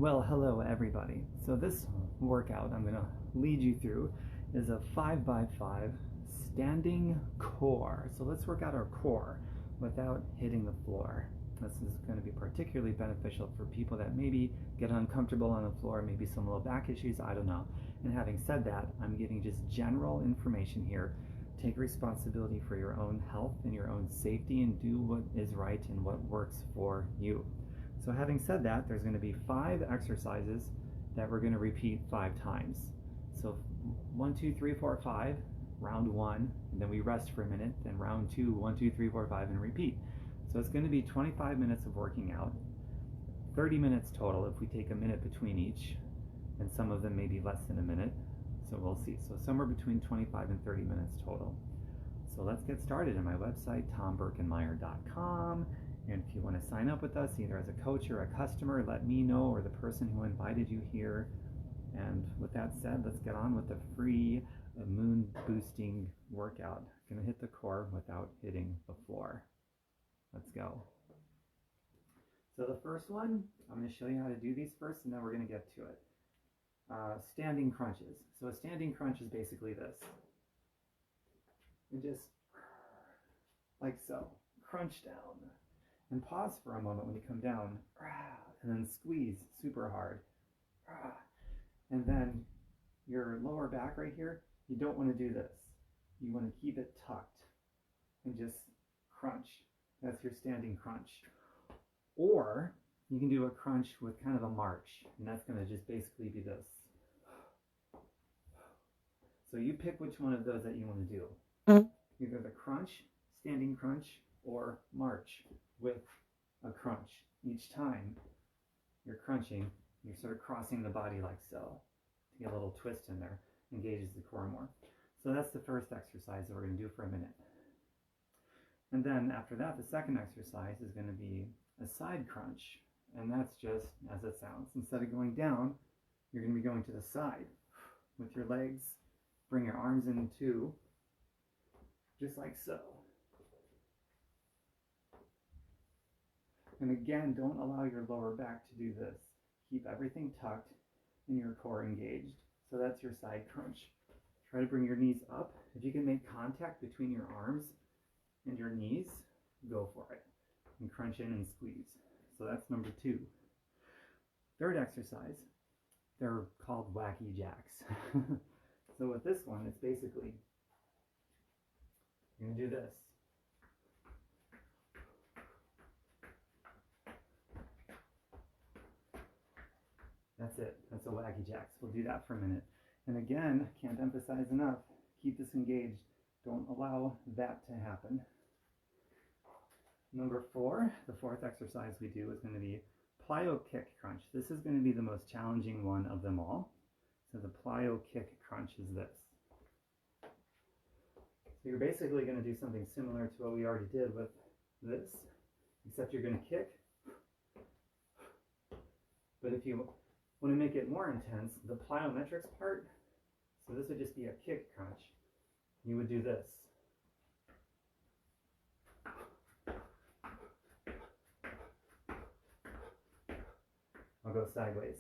Well, hello everybody. So this workout I'm going to lead you through is a 5x5 standing core. So let's work out our core without hitting the floor. This is going to be particularly beneficial for people that maybe get uncomfortable on the floor, maybe some low back issues, I don't know. And having said that, I'm giving just general information here. Take responsibility for your own health and your own safety and do what is right and what works for you. So having said that, there's going to be 5 exercises that we're going to repeat 5 times. So 1, 2, 3, 4, 5, round 1, and then we rest for a minute, then round 2, 1, 2, 3, 4, 5, and repeat. So it's going to be 25 minutes of working out, 30 minutes total if we take a minute between each, and some of them may be less than a minute, so we'll see. So somewhere between 25 and 30 minutes total. So let's get started on my website, tomberkenmeyer.com. And if you want to sign up with us, either as a coach or a customer, let me know, or the person who invited you here. And with that said, let's get on with the free moon boosting workout. I'm going to hit the core without hitting the floor. Let's go. So the first one, I'm going to show you how to do these first, and then we're going to get to it. Standing crunches. So a standing crunch is basically this. And just like so, crunch down. And pause for a moment when you come down, and then squeeze super hard. And then your lower back right here, you don't want to do this. You want to keep it tucked and just crunch. That's your standing crunch. Or you can do a crunch with kind of a march, and that's going to just basically be this. So you pick which one of those that you want to do. Either the crunch, standing crunch, or march with a crunch. Each time you're crunching, you're sort of crossing the body like so to get a little twist in there, engages the core more. So that's the first exercise that we're going to do for a minute. And then after that, the second exercise is going to be a side crunch, and that's just as it sounds. Instead of going down, you're going to be going to the side with your legs. Bring your arms in too, just like so. And again, don't allow your lower back to do this. Keep everything tucked and your core engaged. So that's your side crunch. Try to bring your knees up. If you can make contact between your arms and your knees, go for it. And crunch in and squeeze. So that's number 2. Third exercise, they're called wacky jacks. So with this one, it's basically, you're going to do this. That's it. That's a wacky jacks. We'll do that for a minute. And again, can't emphasize enough, keep this engaged. Don't allow that to happen. Number 4, the fourth exercise we do is going to be plyo kick crunch. This is going to be the most challenging one of them all. So the plyo kick crunch is this. So you're basically going to do something similar to what we already did with this, except you're going to kick. But if you want to make it more intense, the plyometrics part, so this would just be a kick crunch. You would do this. I'll go sideways.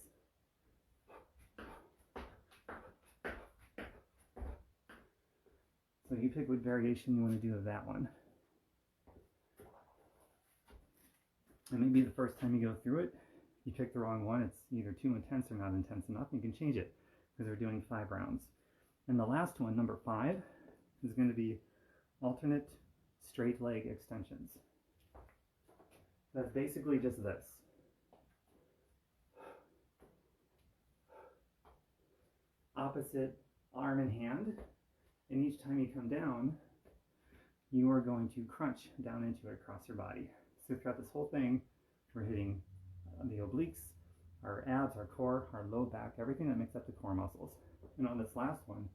So you pick what variation you want to do of that one. And maybe the first time you go through it, you pick the wrong one. It's either too intense or not intense enough. You can change it because we're doing 5 rounds. And the last one, number 5, is going to be alternate straight leg extensions. That's basically just this. Opposite arm and hand. And each time you come down, you are going to crunch down into it across your body. So throughout this whole thing, we're hitting the obliques, our abs, our core, our low back, everything that makes up the core muscles. And on this last one,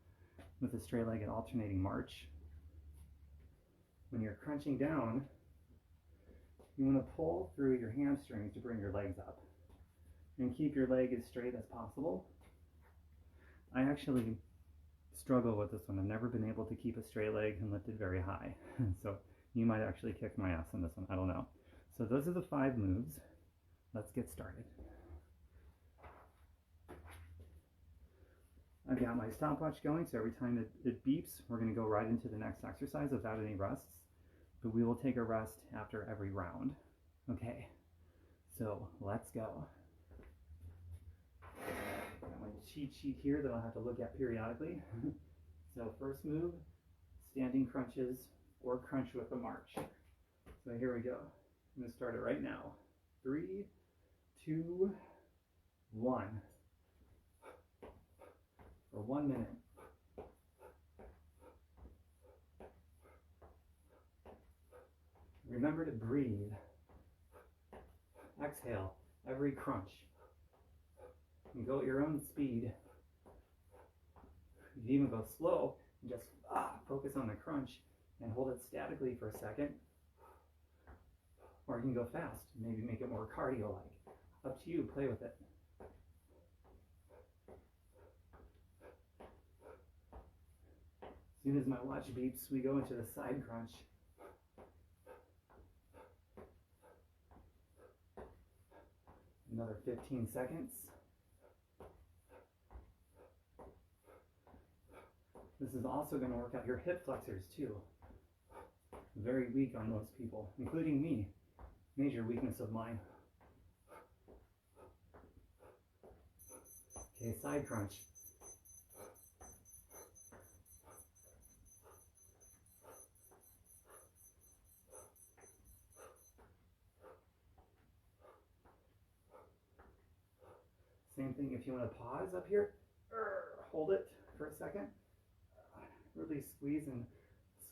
with the straight-legged alternating march, when you're crunching down, you want to pull through your hamstrings to bring your legs up. And keep your leg as straight as possible. I actually struggle with this one. I've never been able to keep a straight leg and lift it very high. So you might actually kick my ass on this one. I don't know. So those are the 5 moves. Let's get started. I've got my stopwatch going, so every time it beeps, we're going to go right into the next exercise without any rests. But we will take a rest after every round. Okay, so let's go. Got my cheat sheet here that I'll have to look at periodically. So first move, standing crunches or crunch with a march. So here we go. I'm going to start it right now. 3, 2, 1. For 1 minute. Remember to breathe. Exhale every crunch. And go at your own speed. You can even go slow and just focus on the crunch and hold it statically for a second. Or you can go fast, maybe make it more cardio-like. Up to you, play with it. As soon as my watch beeps, we go into the side crunch. Another 15 seconds. This is also going to work out your hip flexors too. Very weak on most people, including me. Major weakness of mine. Okay, side crunch. Same thing if you want to pause up here. Hold it for a second. Really squeeze and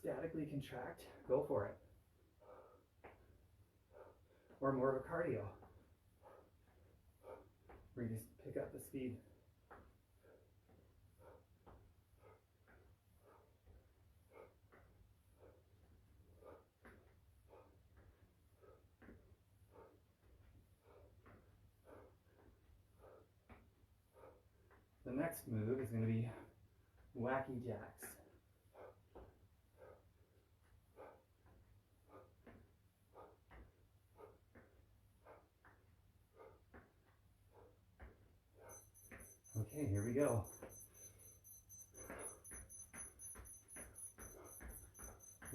statically contract. Go for it. Or more of a cardio, where you just pick up the speed. The next move is going to be wacky jacks. Okay, here we go.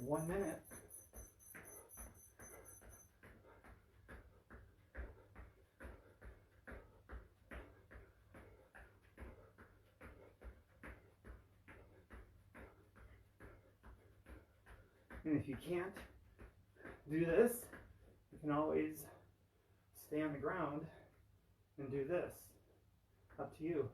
One minute. And if you can't do this, you can always stay on the ground and do this. Up to you.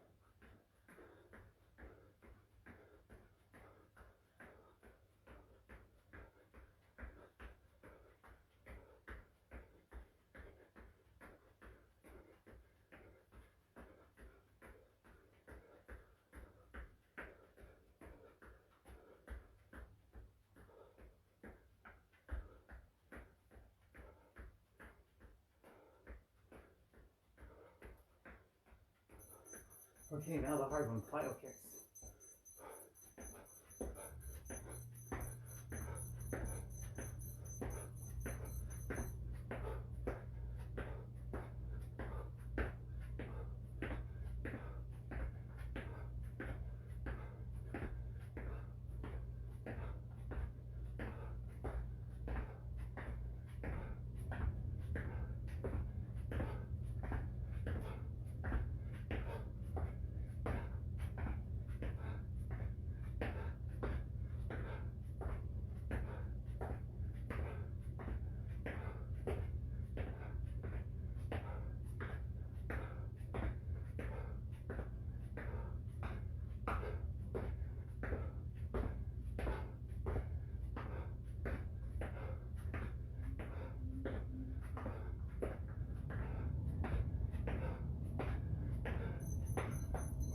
Okay, now the hard one, plyo kicks.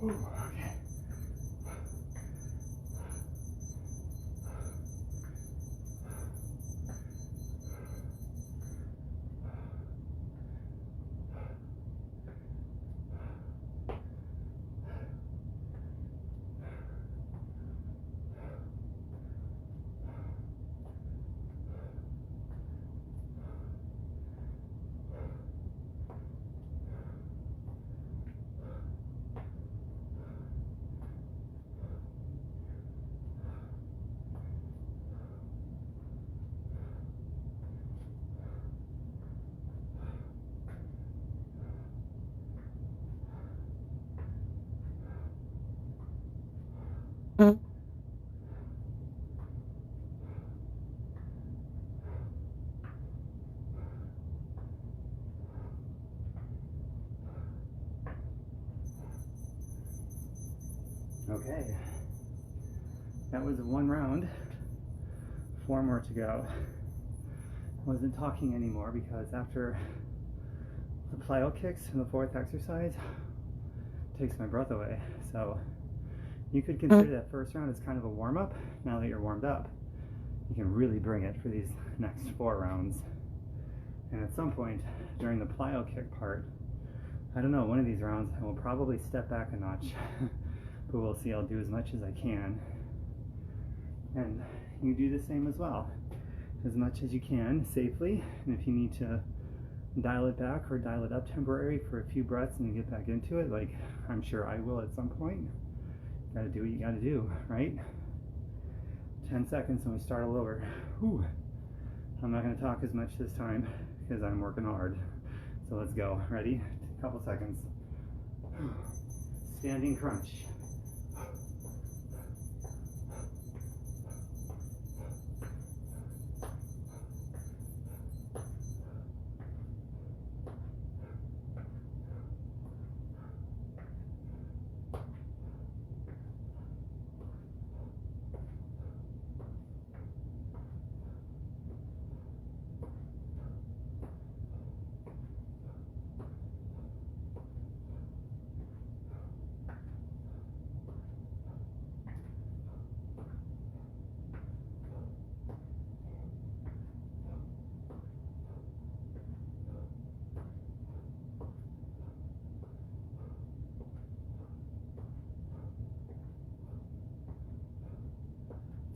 Ooh, okay. Okay, that was one round, 4 more to go. I wasn't talking anymore because after the plyo kicks in the 4th exercise, it takes my breath away. So you could consider that first round as kind of a warm-up. Now that you're warmed up, you can really bring it for these next 4 rounds. And at some point during the plyo kick part, I don't know, one of these rounds I will probably step back a notch, but we'll see. I'll do as much as I can. And you do the same as well, as much as you can safely. And if you need to dial it back or dial it up temporary for a few breaths and you get back into it, like I'm sure I will at some point, you gotta do what you gotta do, right? 10 seconds and we start all over. Whew. I'm not gonna talk as much this time because I'm working hard. So let's go. Ready? A couple seconds. Standing crunch.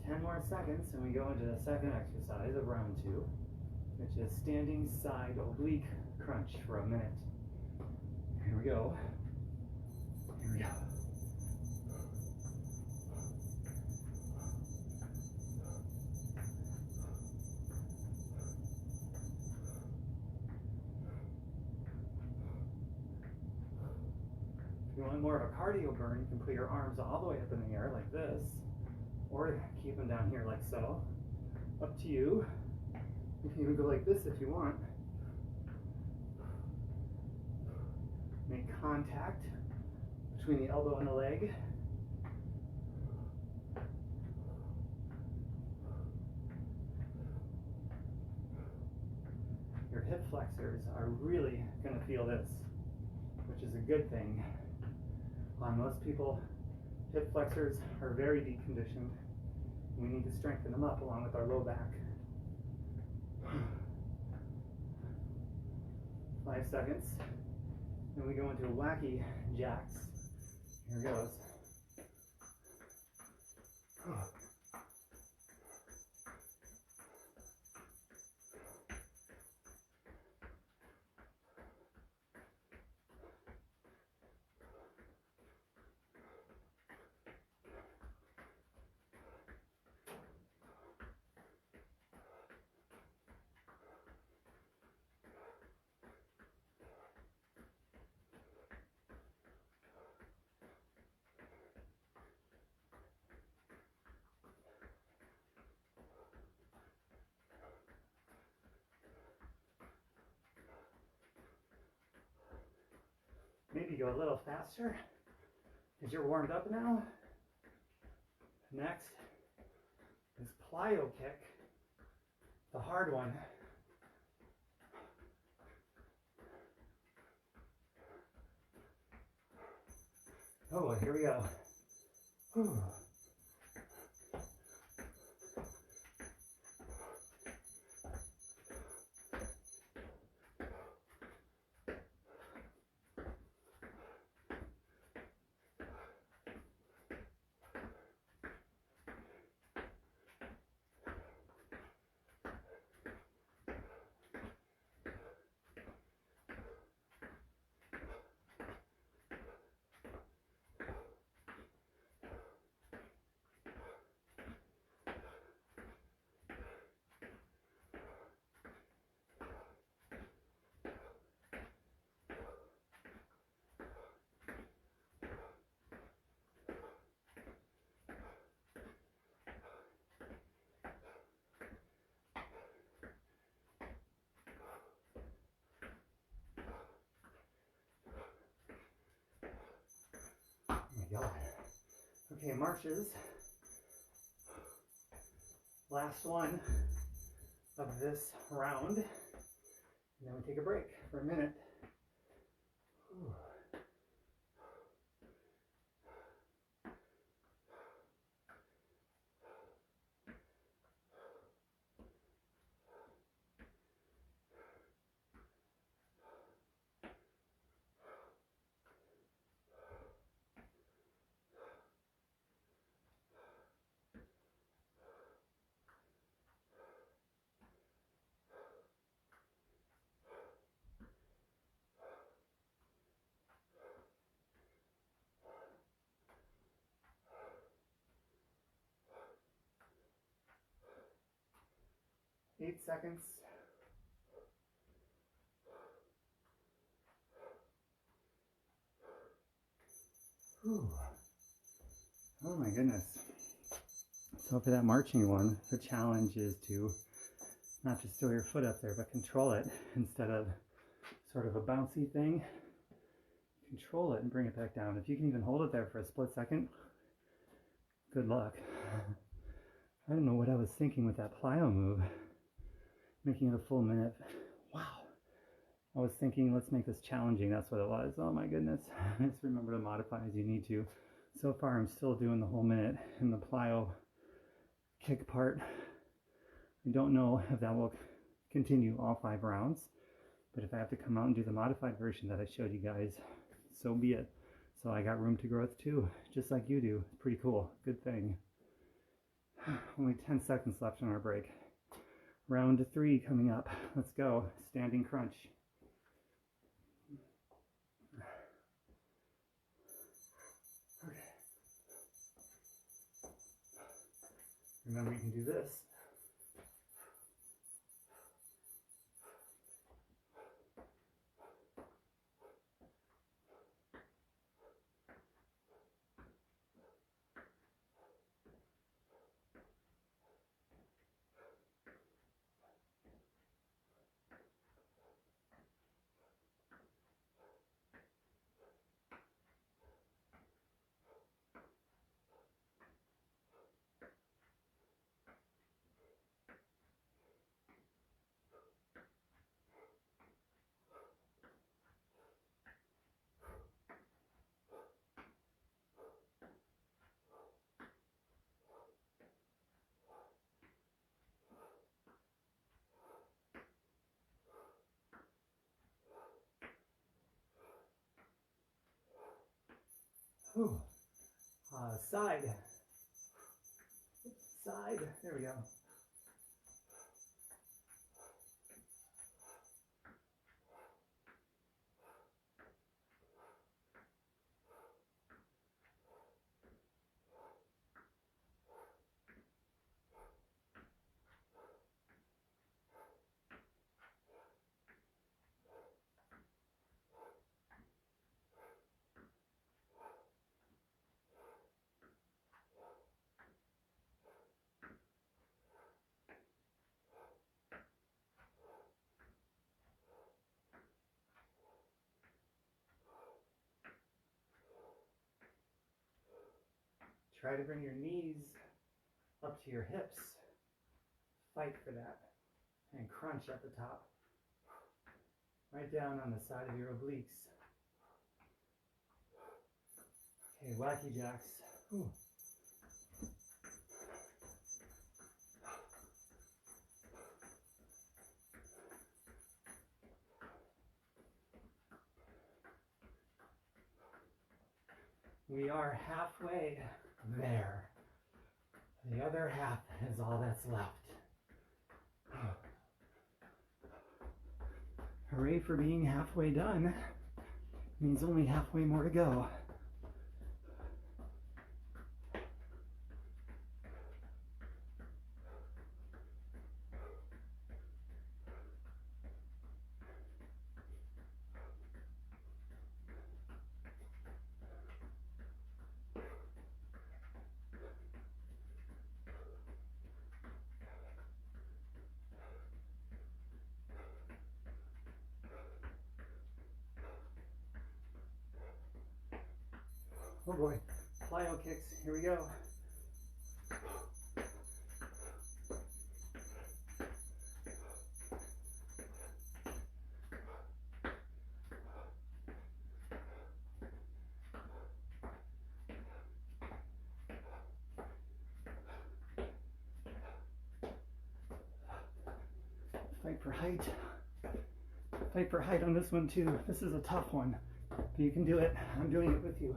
10 more seconds and we go into the second exercise of round 2, which is standing side oblique crunch for a minute. Here we go. Here we go. If you want more of a cardio burn, you can put your arms all the way up in the air like this, or keep them down here like so. Up to you. You can even go like this if you want. Make contact between the elbow and the leg. Your hip flexors are really going to feel this, which is a good thing. On most people, hip flexors are very deconditioned. We need to strengthen them up along with our low back. 5 seconds. Then we go into wacky jacks. Here goes. Maybe go a little faster because you're warmed up now. Next is plyo kick, the hard one. Oh, here we go. Whew. Okay, marches. Last one of this round. And then we take a break for a minute. Whew. 8 seconds. Whew. Oh my goodness. So for that marching one, the challenge is to not just throw your foot up there, but control it instead of sort of a bouncy thing. Control it and bring it back down. If you can even hold it there for a split second, good luck. I don't know what I was thinking with that plyo move, making it a full minute. Wow. I was thinking, let's make this challenging. That's what it was. Oh my goodness. Just remember to modify as you need to. So far, I'm still doing the whole minute in the plyo kick part. I don't know if that will continue all 5 rounds, but if I have to come out and do the modified version that I showed you guys, so be it. So I got room to growth too, just like you do. It's pretty cool. Good thing. Only 10 seconds left on our break. Round 3 coming up. Let's go. Standing crunch. Okay. Remember, you can do this. Ooh. Side. Side. There we go. Try to bring your knees up to your hips. Fight for that. And crunch at the top. Right down on the side of your obliques. Okay, wacky jacks. Ooh. We are halfway there. The other half is all that's left. Hooray for being halfway done. Means only halfway more to go. Oh boy. Plyo kicks. Here we go. Fight for height. Fight for height on this one too. This is a tough one, but you can do it. I'm doing it with you.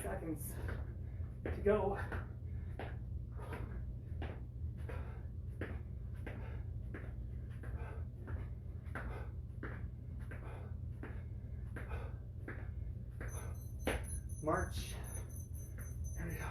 Seconds to go. March. Here we go.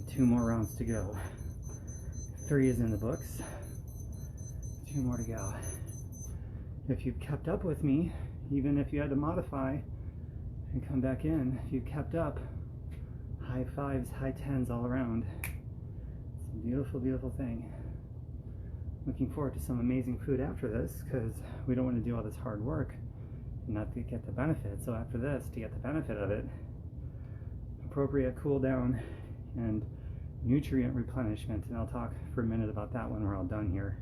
Two more rounds to go. 3 is in the books. 2 more to go. If you've kept up with me, even if you had to modify and come back in, if you've kept up, high 5s, high 10s all around. It's a beautiful, beautiful thing. Looking forward to some amazing food after this, because we don't want to do all this hard work and not to get the benefit. So after this, to get the benefit of it, appropriate cool down and nutrient replenishment, and I'll talk for a minute about that when we're all done here,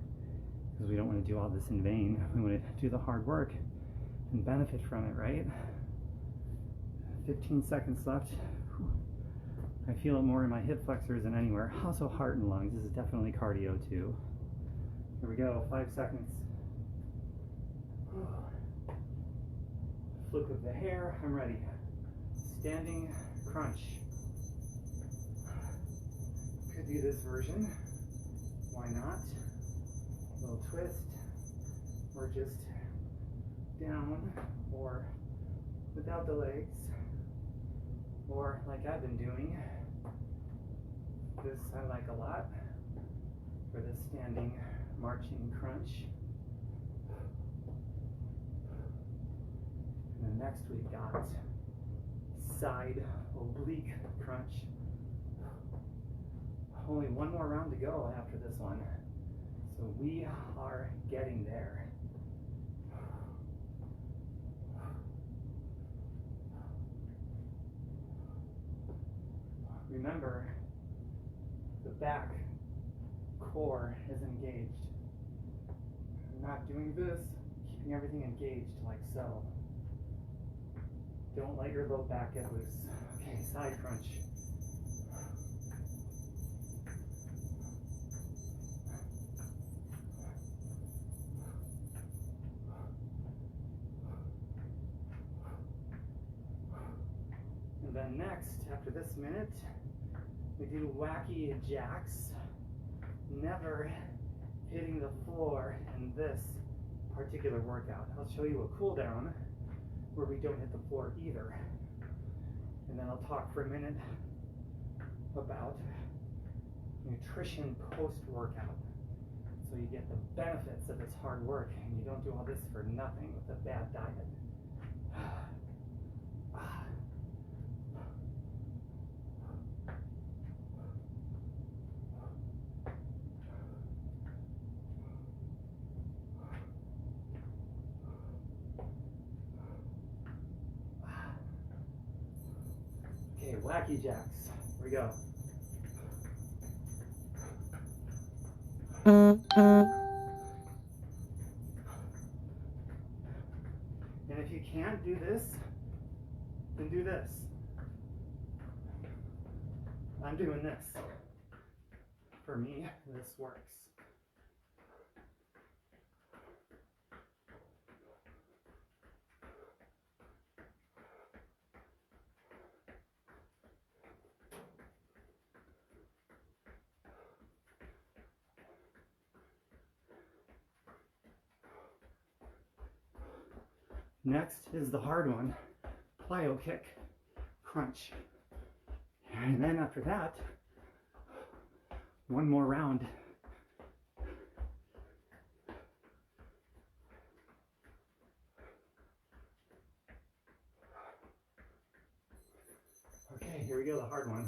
because we don't want to do all this in vain. We want to do the hard work and benefit from it, right? 15 seconds left. I feel it more in my hip flexors than anywhere. Also heart and lungs. This is definitely cardio too. Here we go, 5 seconds. Flick of the hair, I'm ready. Standing crunch. Could do this version, why not? A little twist, or just down, or without the legs, or like I've been doing. This I like a lot for this standing marching crunch. And then next we've got side oblique crunch. Only one more round to go after this one. So we are getting there. Remember, the back core is engaged. I'm not doing this, keeping everything engaged like so. Don't let your low back get loose. Okay, side crunch. And then next, after this minute, we do wacky jacks, never hitting the floor in this particular workout. I'll show you a cool down where we don't hit the floor either. And then I'll talk for a minute about nutrition post-workout. So you get the benefits of this hard work and you don't do all this for nothing with a bad diet. Okay, wacky jacks. Here we go. And if you can't do this, then do this. I'm doing this. For me, this works. Next is the hard one, plyo kick, crunch. And then after that, one more round. Okay, here we go, the hard one.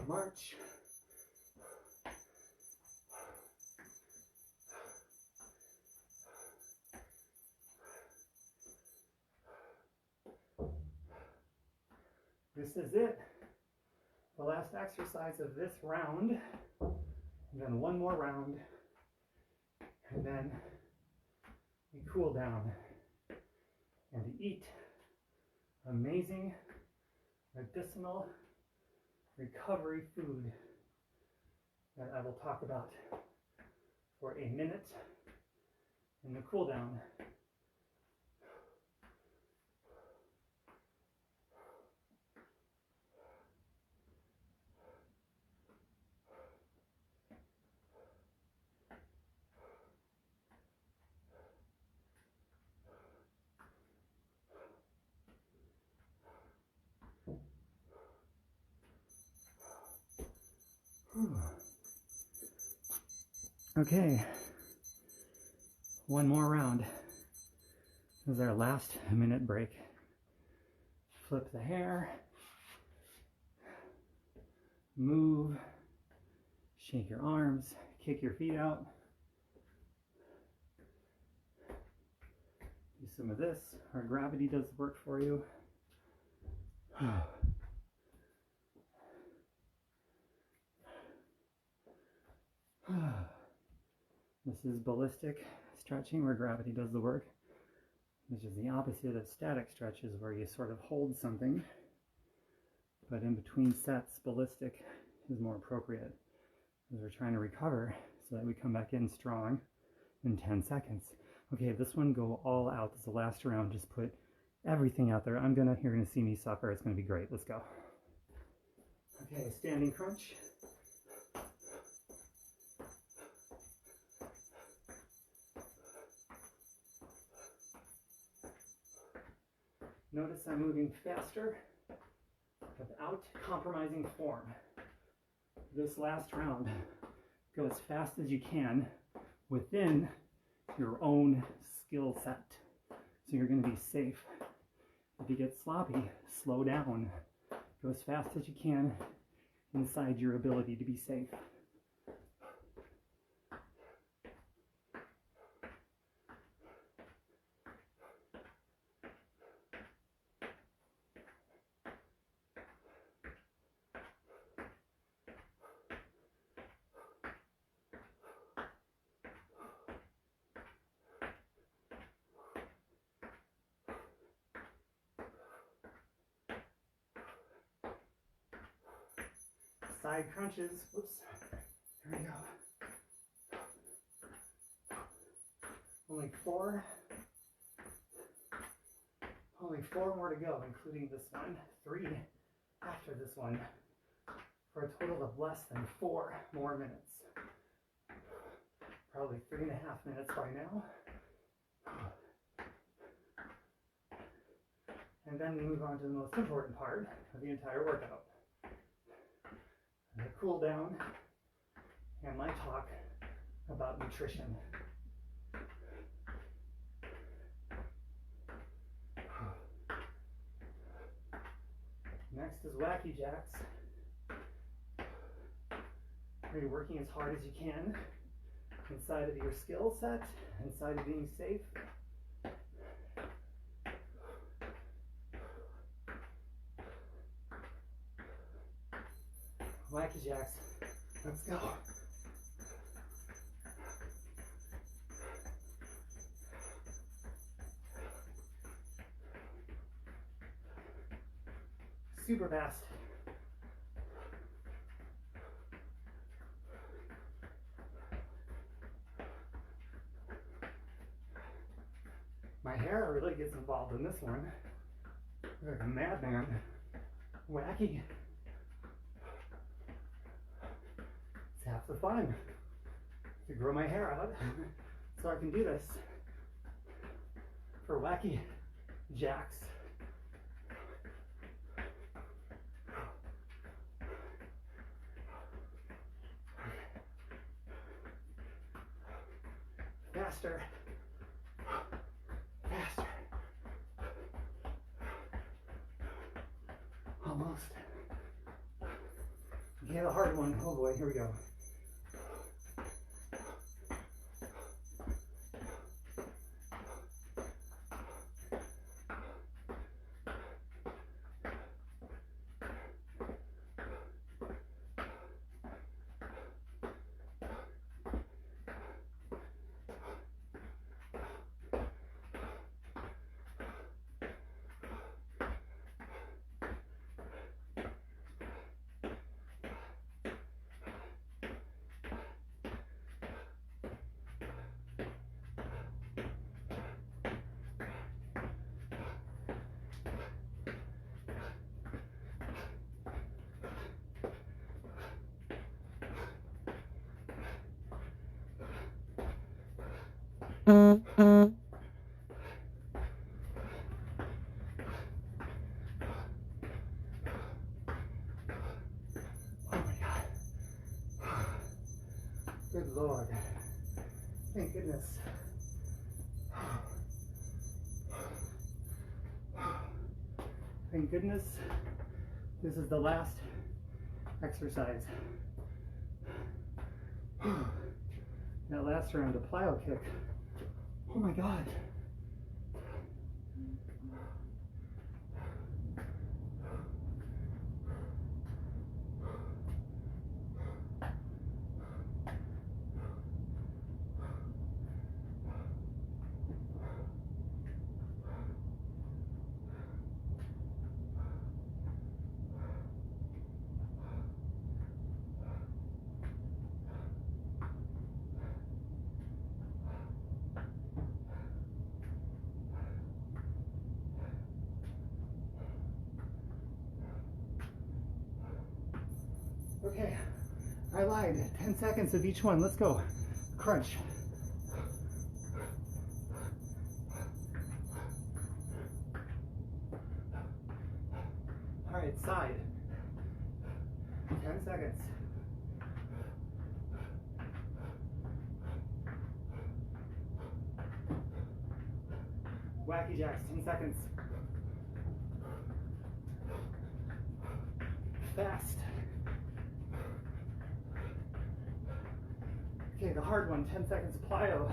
March. This is it. The last exercise of this round. And then one more round. And then we cool down and eat amazing medicinal recovery food that I will talk about for a minute in the cool down. Okay, one more round. This is our last minute break. Flip the hair, move, shake your arms, kick your feet out. Do some of this. Our gravity does the work for you. This is ballistic stretching, where gravity does the work, which is the opposite of static stretches, where you sort of hold something. But in between sets, ballistic is more appropriate, because we're trying to recover so that we come back in strong in 10 seconds. Okay, this one, go all out. This is the last round. Just put everything out there. You're gonna see me suffer. It's gonna be great. Let's go. Okay, standing crunch. Notice I'm moving faster without compromising form. This last round, go as fast as you can within your own skill set. So you're going to be safe. If you get sloppy, slow down. Go as fast as you can inside your ability to be safe. side crunches. Whoops. Here we go. Only four. Only four more to go, including this one. 3 after this one, for a total of less than 4 more minutes. Probably 3.5 minutes by now. And then we move on to the most important part of the entire workout. The cool down and my talk about nutrition. Next is wacky jacks. Where you're working as hard as you can inside of your skill set, inside of being safe. Wacky jacks. Let's go. Super fast. My hair really gets involved in this one. Like a madman. Wacky. It's half the fun to grow my hair out so I can do this for wacky jacks. Faster. Faster. Almost. Okay, the hard one. Oh boy, here we go. Oh my God. Good Lord. Thank goodness. Thank goodness this is the last exercise. That last round, a plyo kick. Oh my God. Okay, I lied. 10 seconds of each one. Let's go. Crunch. All right, side. 10 seconds. Wacky jacks, 10 seconds. Fast. Okay, the hard one, 10 seconds of plyo.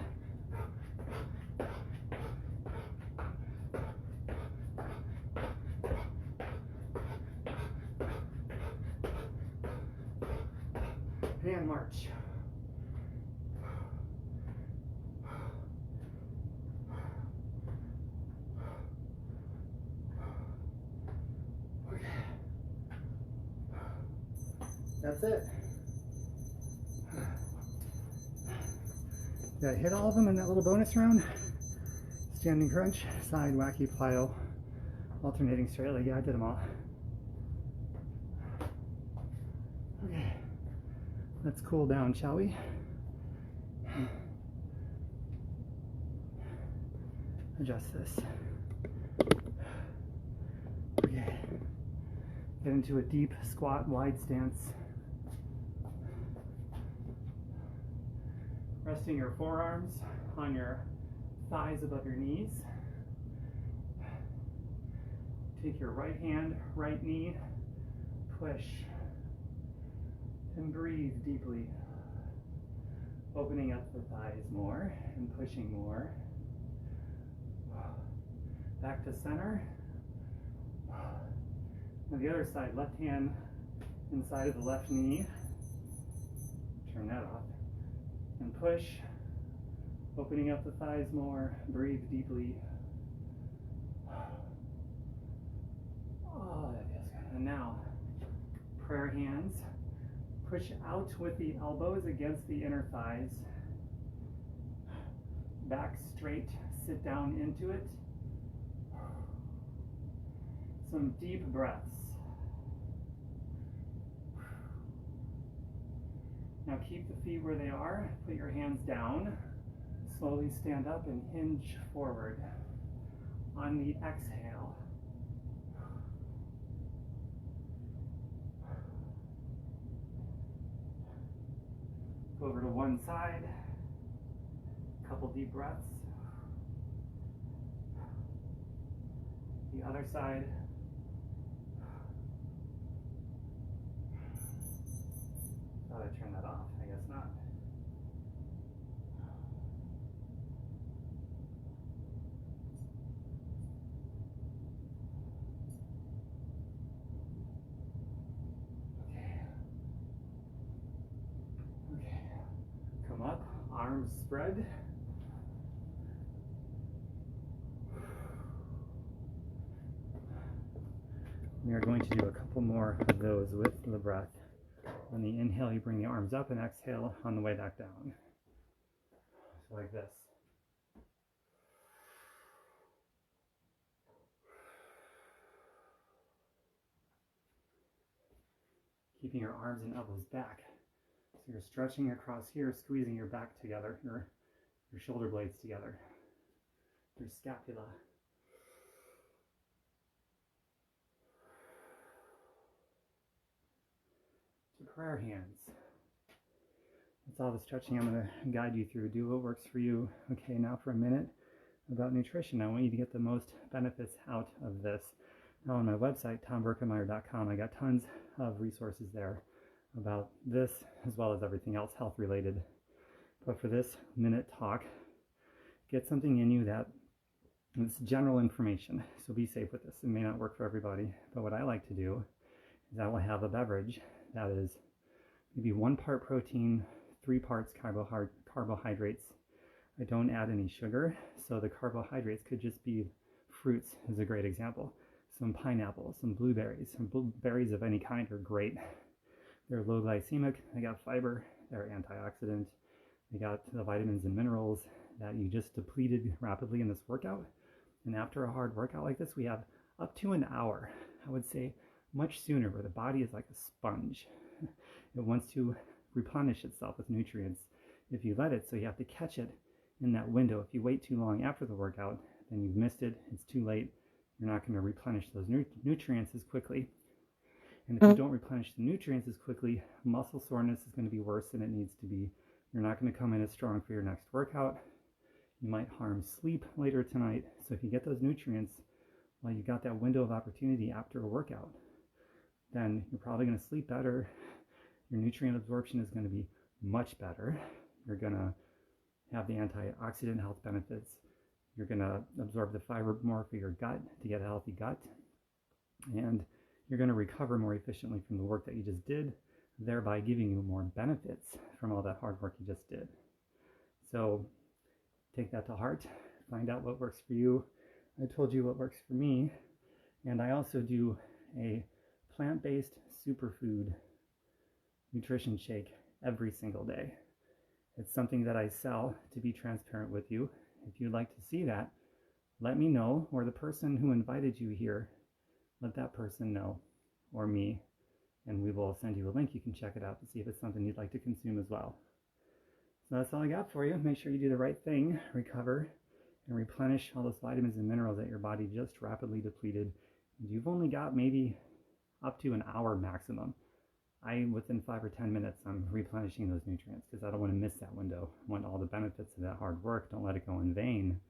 And march. Okay. That's it. Did I hit all of them in that little bonus round? Standing crunch, side wacky plyo, alternating straight leg. Yeah, I did them all. Okay, let's cool down, shall we? Adjust this. Okay, get into a deep squat, wide stance. Resting your forearms on your thighs above your knees. Take your right hand, right knee, push, and breathe deeply. Opening up the thighs more and pushing more. Back to center. On the other side, left hand inside of the left knee. Turn that off. And push. Opening up the thighs more. Breathe deeply. Oh, that feels good. And now, prayer hands. Push out with the elbows against the inner thighs. Back straight. Sit down into it. Some deep breaths. Now keep the feet where they are. Put your hands down. Slowly stand up and hinge forward. On the exhale. Go over to one side. Couple deep breaths. The other side. Thought I'd turn that off. I guess not. Okay. Okay. Come up, arms spread. We are going to do a couple more of those with the breath. On the inhale, you bring the arms up, and exhale on the way back down. So like this. Keeping your arms and elbows back. So you're stretching across here, squeezing your back together, your shoulder blades together, your scapula. To prayer hands. That's all the stretching I'm going to guide you through. Do what works for you. Okay, now for a minute about nutrition. I want you to get the most benefits out of this. Now on my website, tomberkemeyer.com, I got tons of resources there about this as well as everything else health related. But for this minute talk, get something in you that it's general information. So be safe with this. It may not work for everybody, but what I like to do is I will have a beverage that is maybe 1 part protein, 3 parts carbohydrates. I don't add any sugar, so the carbohydrates could just be fruits is a great example. Some pineapple, some blueberries. Some berries of any kind are great. They're low glycemic, they got fiber, they're antioxidant, they got the vitamins and minerals that you just depleted rapidly in this workout. And after a hard workout like this, we have up to an hour, I would say much sooner, where the body is like a sponge. It wants to replenish itself with nutrients if you let it, so you have to catch it in that window. If you wait too long after the workout, then you've missed it, it's too late. You're not going to replenish those nutrients as quickly. And if you don't replenish the nutrients as quickly, muscle soreness is going to be worse than it needs to be. You're not going to come in as strong for your next workout. You might harm sleep later tonight. So if you get those nutrients while you got that window of opportunity after a workout, then you're probably going to sleep better. Your nutrient absorption is going to be much better. You're going to have the antioxidant health benefits. You're going to absorb the fiber more for your gut to get a healthy gut. And you're going to recover more efficiently from the work that you just did, thereby giving you more benefits from all that hard work you just did. So take that to heart. Find out what works for you. I told you what works for me. And I also do a plant-based superfood nutrition shake every single day. It's something that I sell to be transparent with you. If you'd like to see that, let me know, or the person who invited you here, let that person know, or me, and we will send you a link. You can check it out to see if it's something you'd like to consume as well. So that's all I got for you. Make sure you do the right thing, recover, and replenish all those vitamins and minerals that your body just rapidly depleted. And you've only got maybe up to an hour maximum. Within 5 or 10 minutes, I'm replenishing those nutrients because I don't want to miss that window. I want all the benefits of that hard work. Don't let it go in vain.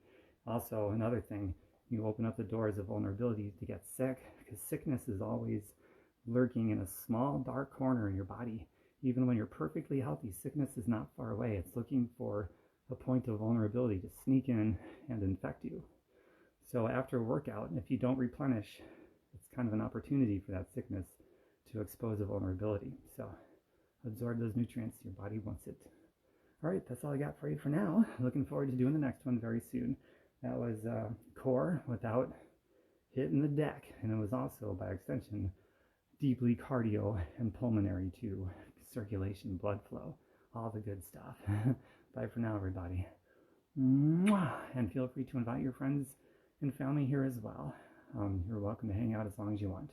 Also, another thing, you open up the doors of vulnerability to get sick, because sickness is always lurking in a small, dark corner in your body. Even when you're perfectly healthy, sickness is not far away. It's looking for a point of vulnerability to sneak in and infect you. So after a workout, if you don't replenish, it's kind of an opportunity for that sickness to expose a vulnerability. So absorb those nutrients. Your body wants it. All right, that's all I got for you for now. Looking forward to doing the next one very soon. That was core without hitting the deck. And it was also, by extension, deeply cardio and pulmonary too. Circulation, blood flow, all the good stuff. Bye for now, everybody. Mwah! And feel free to invite your friends and family here as well. You're welcome to hang out as long as you want.